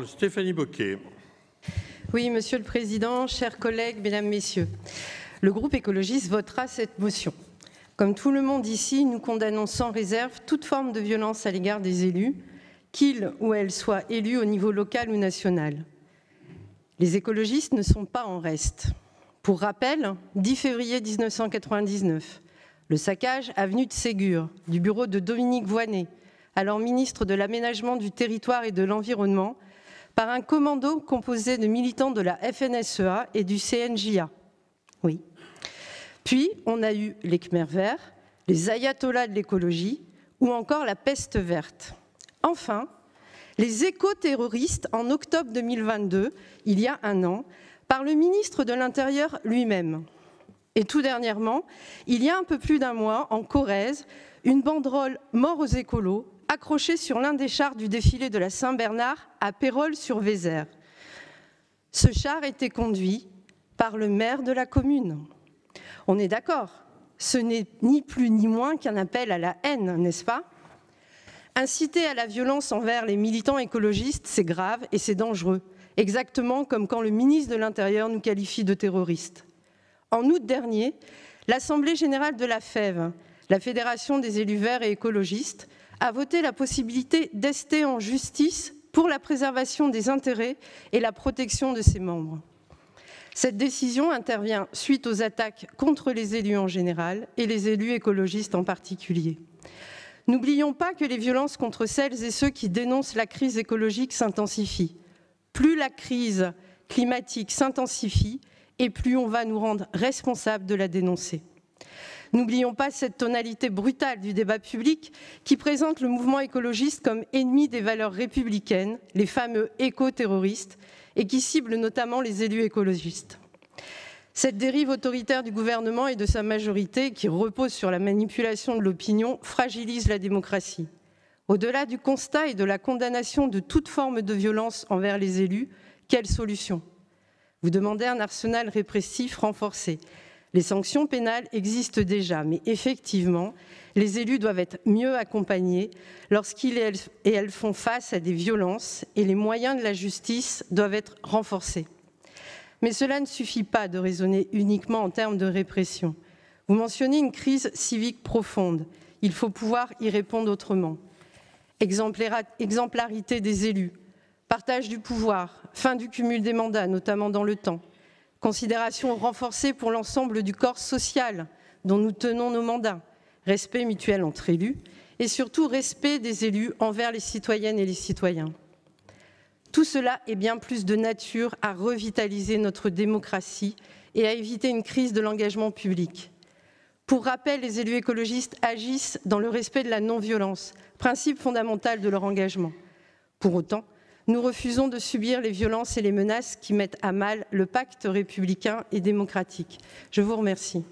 parole Stéphanie Bocquet. Oui, Monsieur le Président, chers collègues, Mesdames, Messieurs, le groupe écologiste votera cette motion. Comme tout le monde ici, nous condamnons sans réserve toute forme de violence à l'égard des élus, qu'ils ou elles soient élus au niveau local ou national. Les écologistes ne sont pas en reste. Pour rappel, 10 février 1999, le saccage avenue de Ségur du bureau de Dominique Voynet, alors ministre de l'Aménagement du Territoire et de l'Environnement, par un commando composé de militants de la FNSEA et du CNJA. Oui. Puis, on a eu les Khmers verts, les ayatollahs de l'écologie ou encore la peste verte. Enfin, les éco-terroristes en octobre 2022, il y a un an, par le ministre de l'Intérieur lui-même. Et tout dernièrement, il y a un peu plus d'un mois, en Corrèze, une banderole « Mort aux écolos » accrochée sur l'un des chars du défilé de la Saint-Bernard à Pérols-sur-Vézère. Ce char était conduit par le maire de la commune. On est d'accord, ce n'est ni plus ni moins qu'un appel à la haine, n'est-ce pas? Inciter à la violence envers les militants écologistes, c'est grave et c'est dangereux, exactement comme quand le ministre de l'Intérieur nous qualifie de terroristes. En août dernier, l'Assemblée générale de la FEV, la Fédération des élus verts et écologistes, a voté la possibilité d'ester en justice pour la préservation des intérêts et la protection de ses membres. Cette décision intervient suite aux attaques contre les élus en général et les élus écologistes en particulier. N'oublions pas que les violences contre celles et ceux qui dénoncent la crise écologique s'intensifient. Plus la crise climatique s'intensifie et plus on va nous rendre responsables de la dénoncer. N'oublions pas cette tonalité brutale du débat public qui présente le mouvement écologiste comme ennemi des valeurs républicaines, les fameux éco-terroristes, et qui cible notamment les élus écologistes. Cette dérive autoritaire du gouvernement et de sa majorité, qui repose sur la manipulation de l'opinion, fragilise la démocratie. Au-delà du constat et de la condamnation de toute forme de violence envers les élus, quelle solution? Vous demandez un arsenal répressif renforcé. Les sanctions pénales existent déjà, mais effectivement, les élus doivent être mieux accompagnés lorsqu'ils et elles font face à des violences et les moyens de la justice doivent être renforcés. Mais cela ne suffit pas de raisonner uniquement en termes de répression. Vous mentionnez une crise civique profonde. Il faut pouvoir y répondre autrement. Exemplarité des élus, partage du pouvoir, fin du cumul des mandats, notamment dans le temps, considération renforcée pour l'ensemble du corps social dont nous tenons nos mandats, respect mutuel entre élus et surtout respect des élus envers les citoyennes et les citoyens. Tout cela est bien plus de nature à revitaliser notre démocratie et à éviter une crise de l'engagement public. Pour rappel, les élus écologistes agissent dans le respect de la non-violence, principe fondamental de leur engagement. Pour autant, nous refusons de subir les violences et les menaces qui mettent à mal le pacte républicain et démocratique. Je vous remercie.